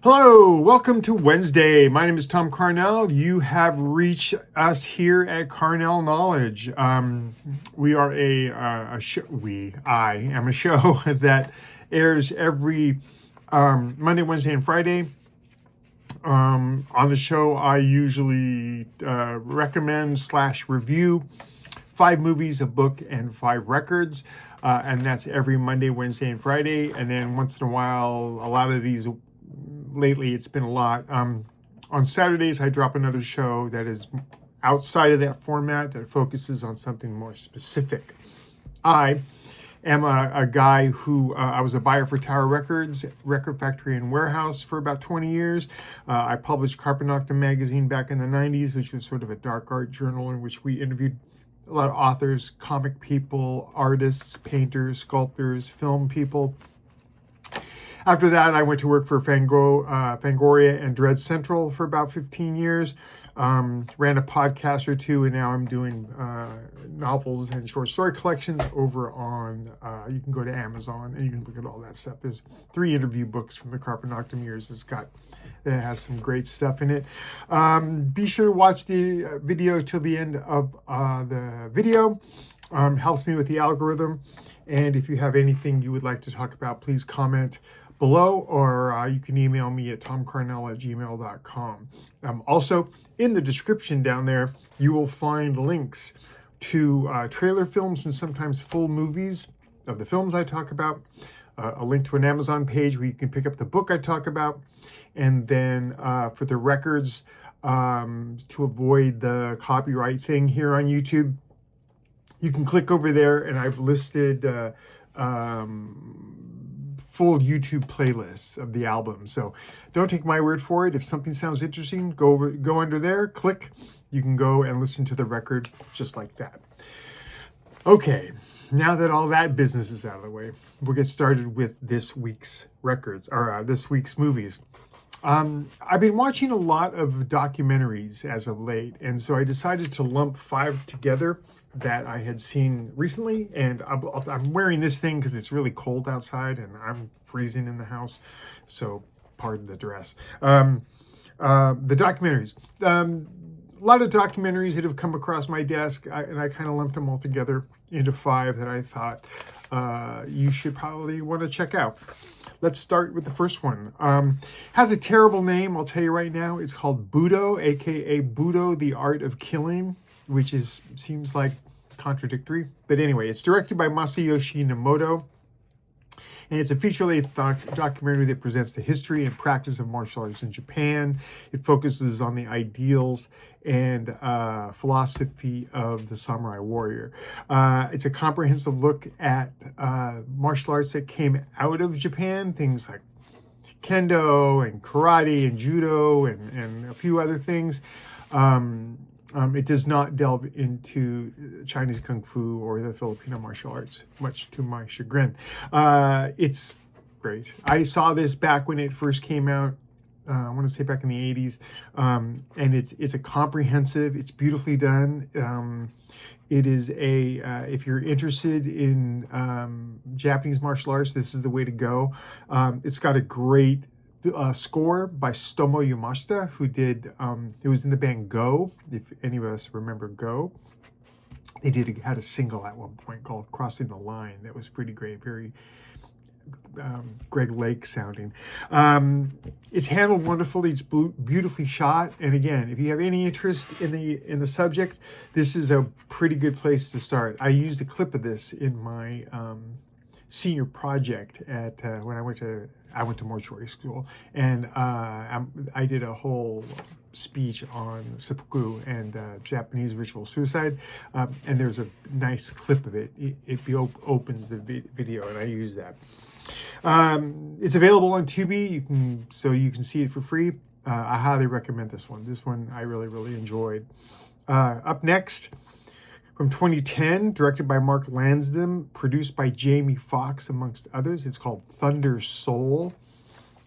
Hello, welcome to Wednesday. My name is Tom Carnell. You have reached us here at Carnell Knowledge. We are a show. I am a show that airs every Monday, Wednesday, and Friday. On the show, I usually recommend/review 5 movies, a book, and 5 records. And that's every Monday, Wednesday, and Friday. And then once in a while, a lot of these, lately it's been a lot. On Saturdays, I drop another show that is outside of that format that focuses on something more specific. I am a guy who, I was a buyer for Tower Records, Record Factory and Warehouse for about 20 years. I published Carpet Noctem magazine back in the 90s, which was sort of a dark art journal in which we interviewed a lot of authors, comic people, artists, painters, sculptors, film people. After that, I went to work for Fangoria and Dread Central for about 15 years. Ran a podcast or two, and now I'm doing novels and short story collections over on, you can go to Amazon and you can look at all that stuff. There's 3 interview books from the Carpet Noctem years that has some great stuff in it. Be sure to watch the video till the end of the video. Helps me with the algorithm. And if you have anything you would like to talk about, please comment below, or you can email me at tomcarnell@gmail.com. Also, in the description down there, you will find links to trailer films and sometimes full movies of the films I talk about, a link to an Amazon page where you can pick up the book I talk about, and then for the records, to avoid the copyright thing here on YouTube, you can click over there, and I've listed full YouTube playlists of the album. So don't take my word for it. If something sounds interesting, go under there, click. You can go and listen to the record just like that. Okay, now that all that business is out of the way, we'll get started with this week's records, or this week's movies. I've been watching a lot of documentaries as of late, and so I decided to lump 5 together that I had seen recently. And I'm wearing this thing because it's really cold outside and I'm freezing in the house, so pardon the dress. The documentaries. A lot of documentaries that have come across my desk, and I kind of lumped them all together into 5 that I thought you should probably want to check out. Let's start with the first one. Has a terrible name, I'll tell you right now. It's called BUDO, aka BUDO, The Art of Killing, which seems like contradictory. But anyway, it's directed by Masayoshi Emoto, and it's a feature-length documentary that presents the history and practice of martial arts in Japan. It focuses on the ideals and philosophy of the samurai warrior. It's a comprehensive look at martial arts that came out of Japan, things like kendo and karate and judo and a few other things. It does not delve into Chinese Kung Fu or the Filipino martial arts, much to my chagrin. It's great. I saw this back when it first came out. I want to say back in the 80s. And it's a comprehensive, it's beautifully done. It is if you're interested in Japanese martial arts, this is the way to go. It's got a great score by Tsutomu Yamashita, who did, it was in the band Go, if any of us remember Go. They had a single at one point called Crossing the Line that was pretty great, very Greg Lake sounding. It's handled wonderfully, it's beautifully shot, and again, if you have any interest in the subject, this is a pretty good place to start. I used a clip of this in my senior project at when I went to mortuary school, and I did a whole speech on seppuku and Japanese ritual suicide, and there's a nice clip of it. It opens the video, and I use that. It's available on Tubi, so you can see it for free. I highly recommend this one. This one I really, really enjoyed. Up next, from 2010, directed by Mark Lansdowne, produced by Jamie Foxx, amongst others. It's called Thunder Soul.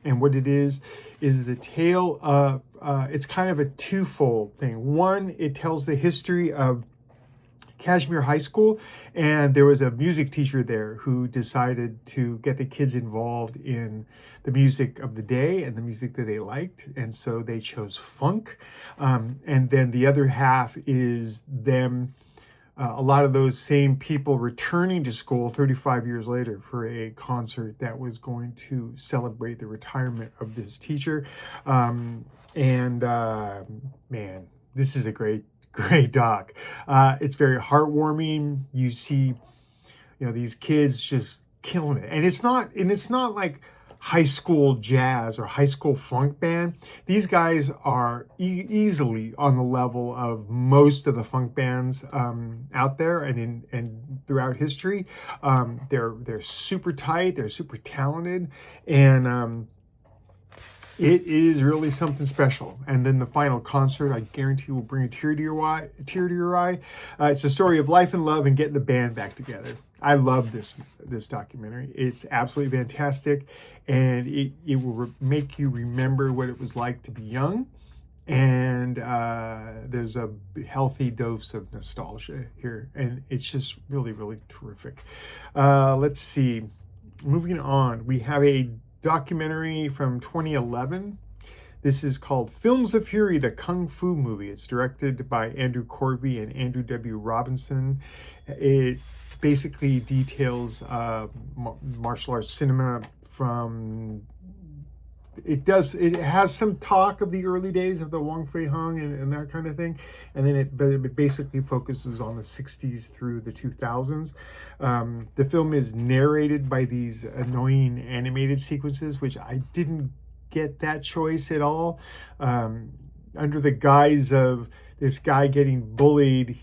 And what it is the tale of, it's kind of a twofold thing. One, it tells the history of Kashmir High School, and there was a music teacher there who decided to get the kids involved in the music of the day and the music that they liked, and so they chose funk. And then the other half is them, a lot of those same people returning to school 35 years later for a concert that was going to celebrate the retirement of this teacher. Man, this is a great doc. It's very heartwarming. You see, these kids just killing it, and it's not like high school jazz or high school funk band. These guys are easily on the level of most of the funk bands out there and throughout history. They're super tight. They're super talented, and it is really something special. And then the final concert, I guarantee, will bring a tear to your eye. It's a story of life and love and getting the band back together. I love this documentary. It's absolutely fantastic, and it will make you remember what it was like to be young. And there's a healthy dose of nostalgia here, and it's just really, really terrific. Let's see. Moving on, we have a documentary from 2011. This is called Films of Fury, the Kung Fu Movie. It's directed by Andrew Corby and Andrew W. Robinson. It basically details martial arts cinema from... It has some talk of the early days of the Wong Hung and that kind of thing, and then it basically focuses on the 60s through the 2000s. The film is narrated by these annoying animated sequences, which I didn't get that choice at all. Under the guise of this guy getting bullied,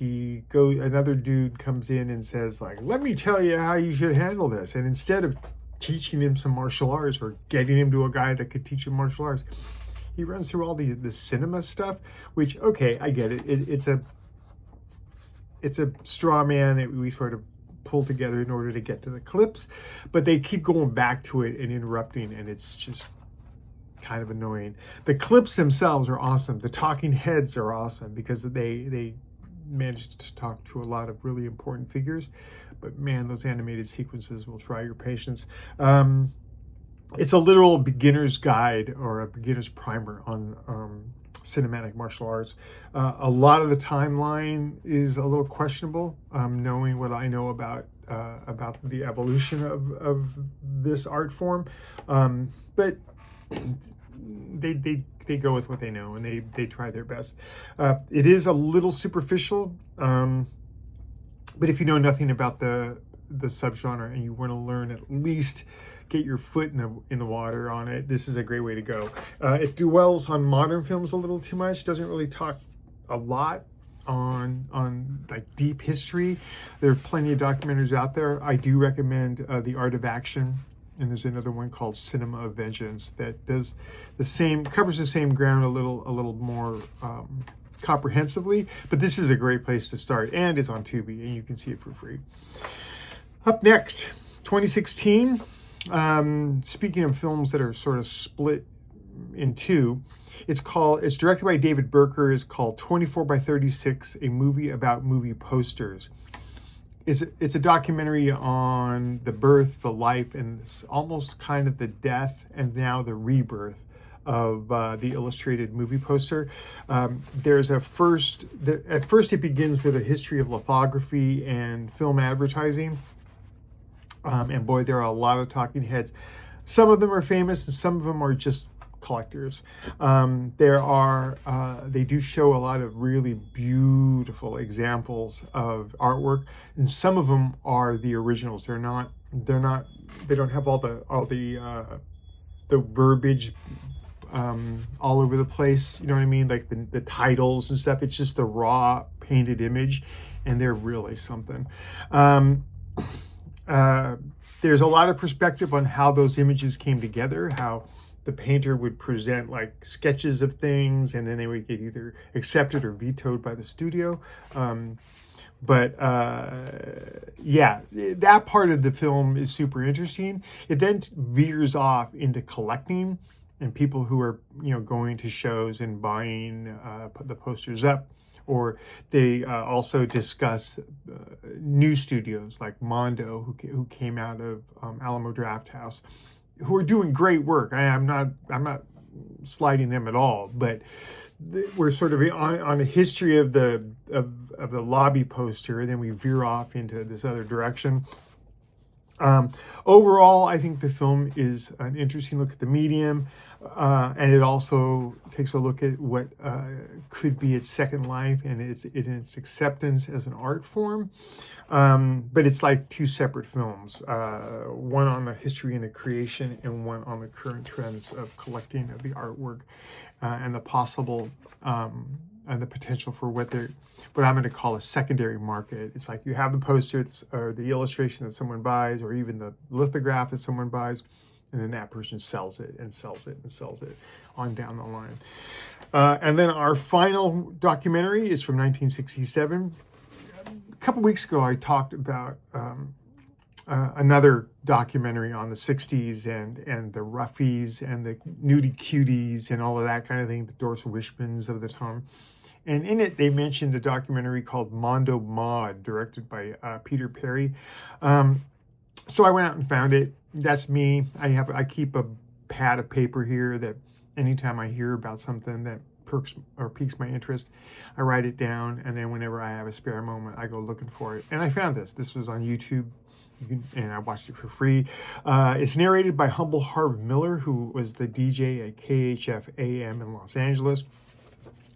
another dude comes in and says, like, let me tell you how you should handle this. And instead of teaching him some martial arts or getting him to a guy that could teach him martial arts, he runs through all the cinema stuff, which, okay, I get it. It's a straw man that we sort of pull together in order to get to the clips, but they keep going back to it and interrupting, and it's just kind of annoying. The clips themselves are awesome. The talking heads are awesome because they managed to talk to a lot of really important figures. But man, those animated sequences will try your patience. It's a literal beginner's guide or a beginner's primer on cinematic martial arts. A lot of the timeline is a little questionable, knowing what I know about the evolution of this art form. But they go with what they know, and they try their best. It is a little superficial, but if you know nothing about the subgenre and you want to learn, at least get your foot in the water on it, this is a great way to go. It dwells on modern films a little too much. Doesn't really talk a lot on like deep history. There are plenty of documentaries out there. I do recommend The Art of Action. And there's another one called Cinema of Vengeance that does covers the same ground a little more comprehensively. But this is a great place to start, and it's on Tubi, and you can see it for free. Up next, 2016. Speaking of films that are sort of split in two, it's directed by David Berker. It's called 24x36, a movie about movie posters. It's a documentary on the birth, the life, and almost kind of the death and now the rebirth of the illustrated movie poster. At first it begins with a history of lithography and film advertising. And boy, there are a lot of talking heads. Some of them are famous and some of them are just collectors. They do show a lot of really beautiful examples of artwork, and some of them are the originals. They don't have all the verbiage all over the place, you know what I mean, like the titles and stuff. It's just the raw painted image, and they're really something. There's a lot of perspective on how those images came together, how the painter would present like sketches of things, and then they would get either accepted or vetoed by the studio. Yeah, that part of the film is super interesting. It then veers off into collecting and people who are, going to shows and buying the posters up, Or they also discuss new studios like Mondo, who came out of Alamo Drafthouse, who are doing great work. I'm not slighting them at all, but we're sort of on a history of the lobby poster, and then we veer off into this other direction. Overall, I think the film is an interesting look at the medium, and it also takes a look at what could be its second life and its acceptance as an art form. But it's like two separate films, one on the history and the creation, and one on the current trends of collecting of the artwork, and the possible and the potential for what I'm going to call a secondary market. It's like you have the poster or the illustration that someone buys, or even the lithograph that someone buys, and then that person sells it and sells it and sells it on down the line. And then our final documentary is from 1967. A couple weeks ago, I talked about another documentary on the 60s and the roughies and the nudie cuties and all of that kind of thing, the Doris Wishmans of the time. And in it, they mentioned a documentary called Mondo Mod, directed by Peter Perry. So I went out and found it. That's me. I keep a pad of paper here that anytime I hear about something that piques my interest, I write it down, and then whenever I have a spare moment, I go looking for it. And I found this. This was on YouTube, and I watched it for free. It's narrated by Humble Harv Miller, who was the DJ at KHF AM in Los Angeles.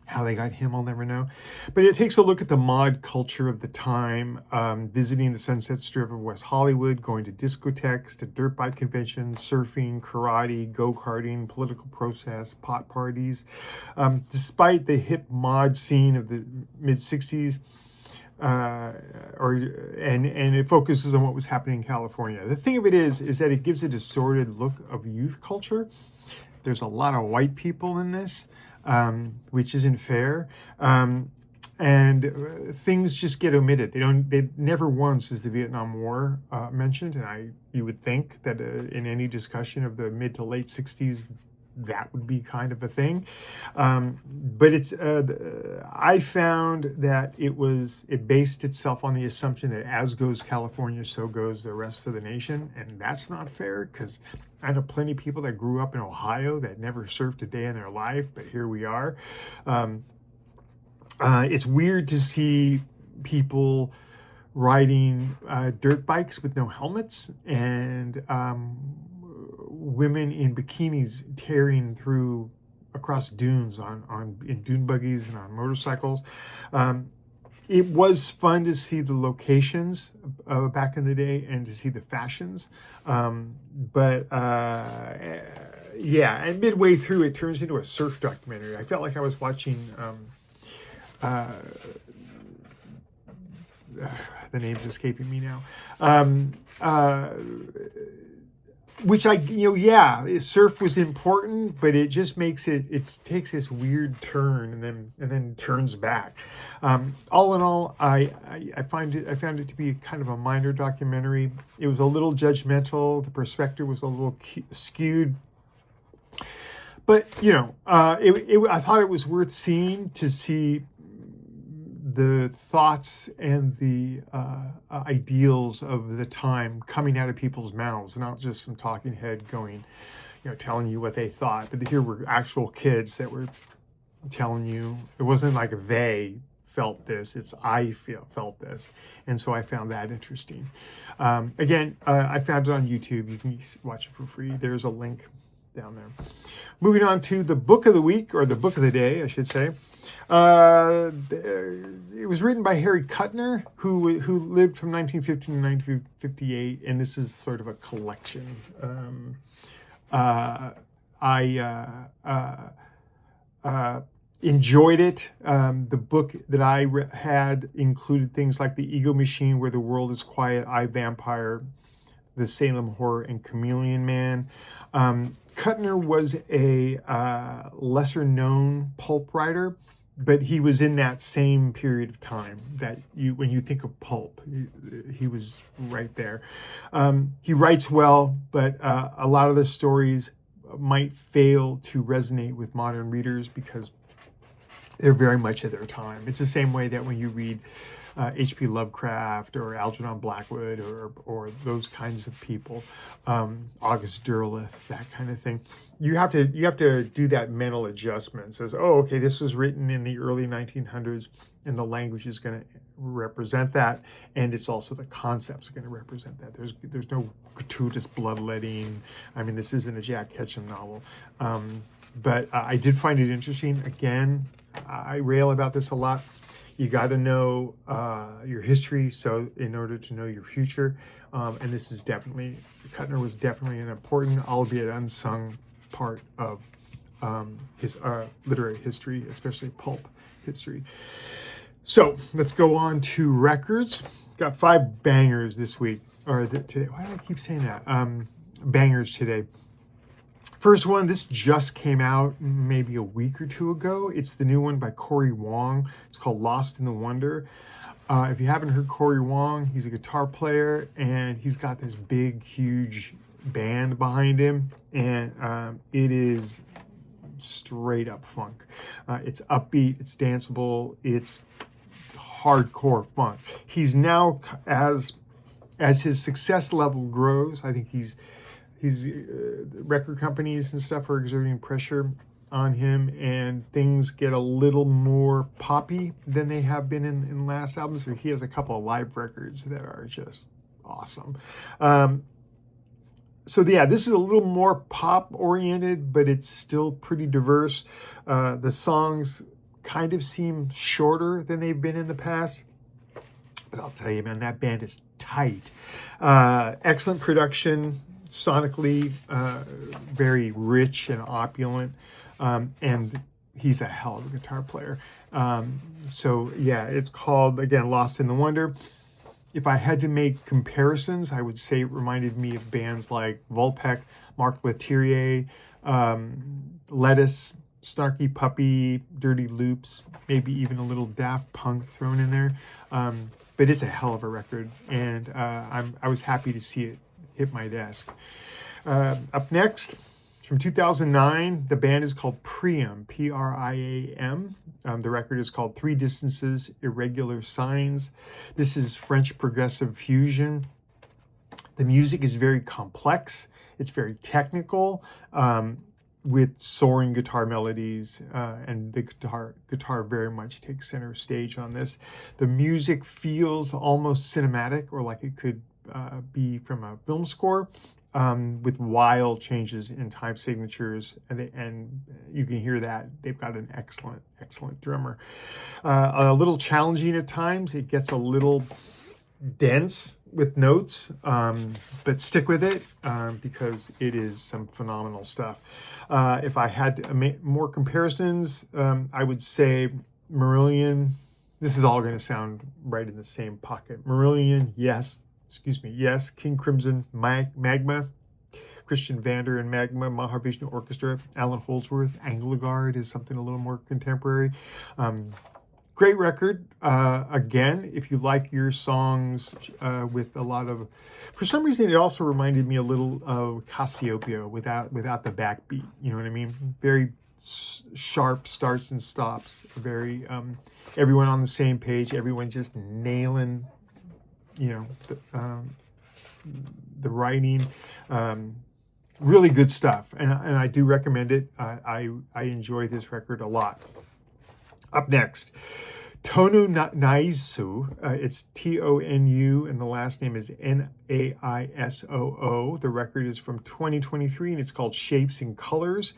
How they got him, I'll never know. But it takes a look at the mod culture of the time, visiting the Sunset Strip of West Hollywood, going to discotheques, to dirt bike conventions, surfing, karate, go-karting, political protests, pot parties. Despite the hip mod scene of the mid-60s, and it focuses on what was happening in California. The thing of it is that it gives a distorted look of youth culture. There's a lot of white people in this, which isn't fair, and things just get omitted. They never once is the Vietnam War mentioned, and you would think that in any discussion of the mid to late 60s, that would be kind of a thing, but it's I found that it based itself on the assumption that as goes California, so goes the rest of the nation, and that's not fair, because I know plenty of people that grew up in Ohio that never surfed a day in their life, but here we are. It's weird to see people riding dirt bikes with no helmets, and women in bikinis tearing across dunes in dune buggies and on motorcycles. It was fun to see the locations back in the day and to see the fashions. But and midway through, it turns into a surf documentary. I felt like I was watching, the name's escaping me now. Which surf was important, but it just makes it takes this weird turn and then turns back. All in all, I found it to be kind of a minor documentary. It was a little judgmental. The perspective was a little skewed, but I thought it was worth seeing, to see the thoughts and the ideals of the time coming out of people's mouths, not just some talking head going, telling you what they thought, but here were actual kids that were telling you. It wasn't like they felt this, it's I felt this. And so I found that interesting. Again, I found it on YouTube. You can watch it for free. There's a link down there. Moving on to the book of the week, or the book of the day, I should say. It was written by Harry Kuttner, who lived from 1915 to 1958, and this is sort of a collection. I enjoyed it. The book that I had included things like The Ego Machine, Where the World is Quiet, I, Vampire, The Salem Horror, and Chameleon Man. Kuttner was a lesser-known pulp writer, but he was in that same period of time that when you think of pulp, he was right there. He writes well, but a lot of the stories might fail to resonate with modern readers because they're very much of their time. It's the same way that when you read H.P. Lovecraft or Algernon Blackwood or those kinds of people, August Derleth, that kind of thing. You have to do that mental adjustment. Says, oh, okay, this was written in the early 1900s, and the language is going to represent that, and it's also the concepts are going to represent that. There's no gratuitous bloodletting. I mean, this isn't a Jack Ketchum novel, but I did find it interesting. Again, I rail about this a lot. You got to know your history, so in order to know your future, and this is definitely, Kuttner was definitely an important, albeit unsung, part of his literary history, especially pulp history. So let's go on to records. Got 5 bangers this week, or today. Why do I keep saying that? Bangers today. First one, this just came out maybe a week or 2 ago. It's the new one by Cory Wong. It's called Lost in the Wonder. If you haven't heard Cory Wong, he's a guitar player, and he's got this big, huge band behind him, and it is straight up funk. It's upbeat, it's danceable, it's hardcore funk. He's now, as his success level grows, I think he's record companies and stuff are exerting pressure on him, and things get a little more poppy than they have been in last albums. He has a couple of live records that are just awesome. So yeah, this is a little more pop oriented, but it's still pretty diverse. The songs kind of seem shorter than they've been in the past, but I'll tell you, man, that band is tight. Excellent production. Sonically, very rich and opulent, and he's a hell of a guitar player. So yeah, it's called, again, Lost in the Wonder. If I had to make comparisons, I would say it reminded me of bands like Vulpec, Mark Lettierier, Lettuce, Snarky Puppy, Dirty Loops, maybe even a little Daft Punk thrown in there. But it's a hell of a record, and I was happy to see it hit my desk. Up next, from 2009, the band is called Priam, Priam. The record is called Three Distances, Irregular Signs. This is French progressive fusion. The music is very complex. It's very technical, with soaring guitar melodies, and the guitar very much takes center stage on this. The music feels almost cinematic, or like it could be from a film score, with wild changes in time signatures, and you can hear that they've got an excellent drummer. A little challenging at times. It gets a little dense with notes, but stick with it, because it is some phenomenal stuff. If I had to make more comparisons, I would say Marillion. This is all going to sound right in the same pocket. Marillion, yes. Yes. King Crimson, Magma, Christian Vander and Magma, Mahavishnu Orchestra, Alan Holdsworth, Angligard is something a little more contemporary. Great record. Again, if you like your songs with a lot of, for some reason, it also reminded me a little of Cassiopeia without the backbeat. You know what I mean? Very sharp starts and stops. Very everyone on the same page. Everyone just nailing, the writing. Really good stuff, and I do recommend it. I enjoy this record a lot. Up next, Tonu Naisoo. It's Tonu, and the last name is Naisoo. The record is from 2023, and it's called Shapes and Colors.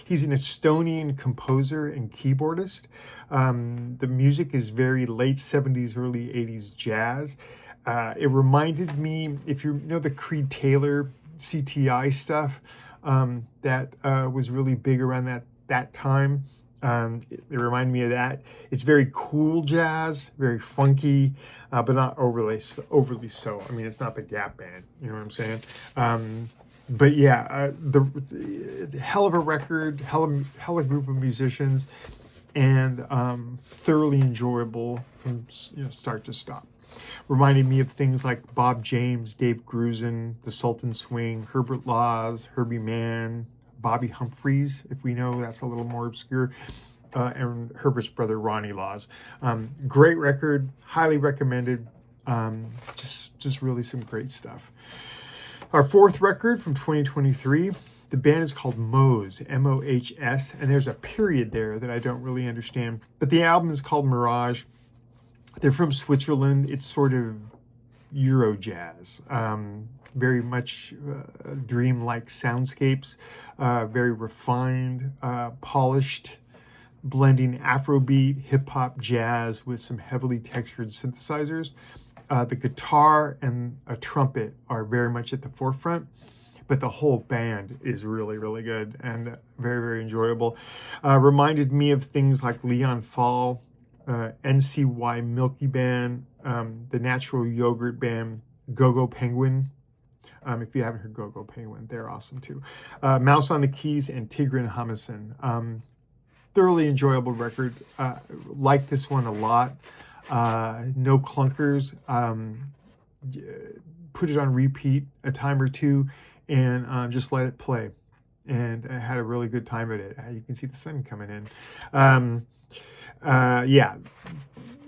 He's an Estonian composer and keyboardist. The music is very late 70s, early 80s jazz. It reminded me, if you know the Creed Taylor CTI stuff, that was really big around that time. It reminded me of that. It's very cool jazz, very funky, but not overly so. I mean, it's not the Gap Band, you know what I'm saying? But yeah, it's a hell of a record, hell of group of musicians, and thoroughly enjoyable from start to stop. Reminded me of things like Bob James, Dave Grusin, The Sultan Swing, Herbert Laws, Herbie Mann, Bobby Humphries, if we know that's a little more obscure. and Herbert's brother Ronnie Laws. Great record, highly recommended. Just really some great stuff. Our fourth record from 2023, the band is called Mohs, M-O-H-S, and there's a period there that I don't really understand. But the album is called Mirage. They're from Switzerland. It's sort of Euro jazz, very much dream-like soundscapes, very refined, polished, blending Afrobeat, hip-hop, jazz with some heavily textured synthesizers. The guitar and a trumpet are very much at the forefront, but the whole band is really, really good and very, very enjoyable. Reminded me of things like Leon Fall, NCY Milky Band, the Natural Yogurt Band, Go-Go Penguin. If you haven't heard Go-Go Penguin, they're awesome too. Mouse on the Keys and Tigran Hamilton. Thoroughly enjoyable record. Like this one a lot. No clunkers. Put it on repeat a time or two and just let it play. And I had a really good time at it. You can see the sun coming in. Yeah,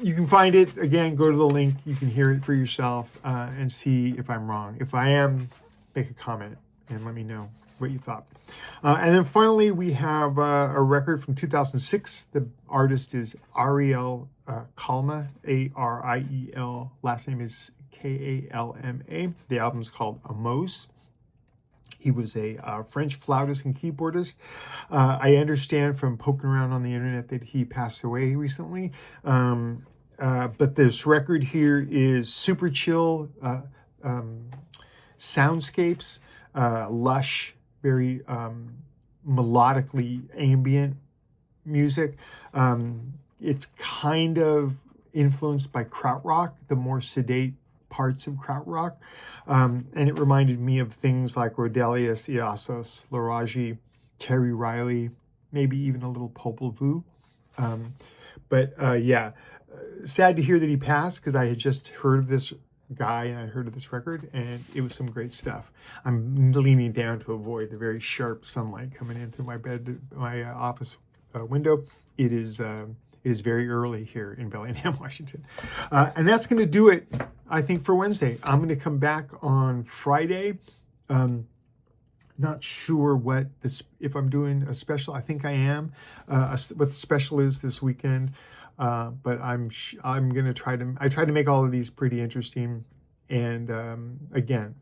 you can find it. Again, go to the link. You can hear it for yourself and see if I'm wrong. If I am, make a comment and let me know what you thought. And then finally, we have a record from 2006. The artist is Ariel Kalma, A-R-I-E-L. Last name is K-A-L-M-A. The album's called OMOSE. He was a French flautist and keyboardist. I understand from poking around on the internet that he passed away recently. But this record here is super chill soundscapes, lush, very melodically ambient music. It's kind of influenced by krautrock, the more sedate parts of krautrock. And it reminded me of things like Rodelius, Iassos, Laraji, Terry Riley, maybe even a little Popol Vuh. Yeah, sad to hear that he passed because I had just heard of this guy and I heard of this record and it was some great stuff. I'm leaning down to avoid the very sharp sunlight coming in through my office window. It is very early here in Bellingham, Washington. And that's going to do it, I think, for Wednesday. I'm going to come back on Friday. Not sure if I'm doing a special. I think I am. What the special is this weekend. But I'm going to try to make all of these pretty interesting. And again,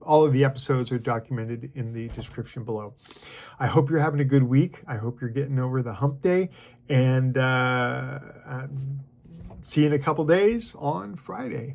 all of the episodes are documented in the description below. I hope you're having a good week. I hope you're getting over the hump day. And see you in a couple days on Friday.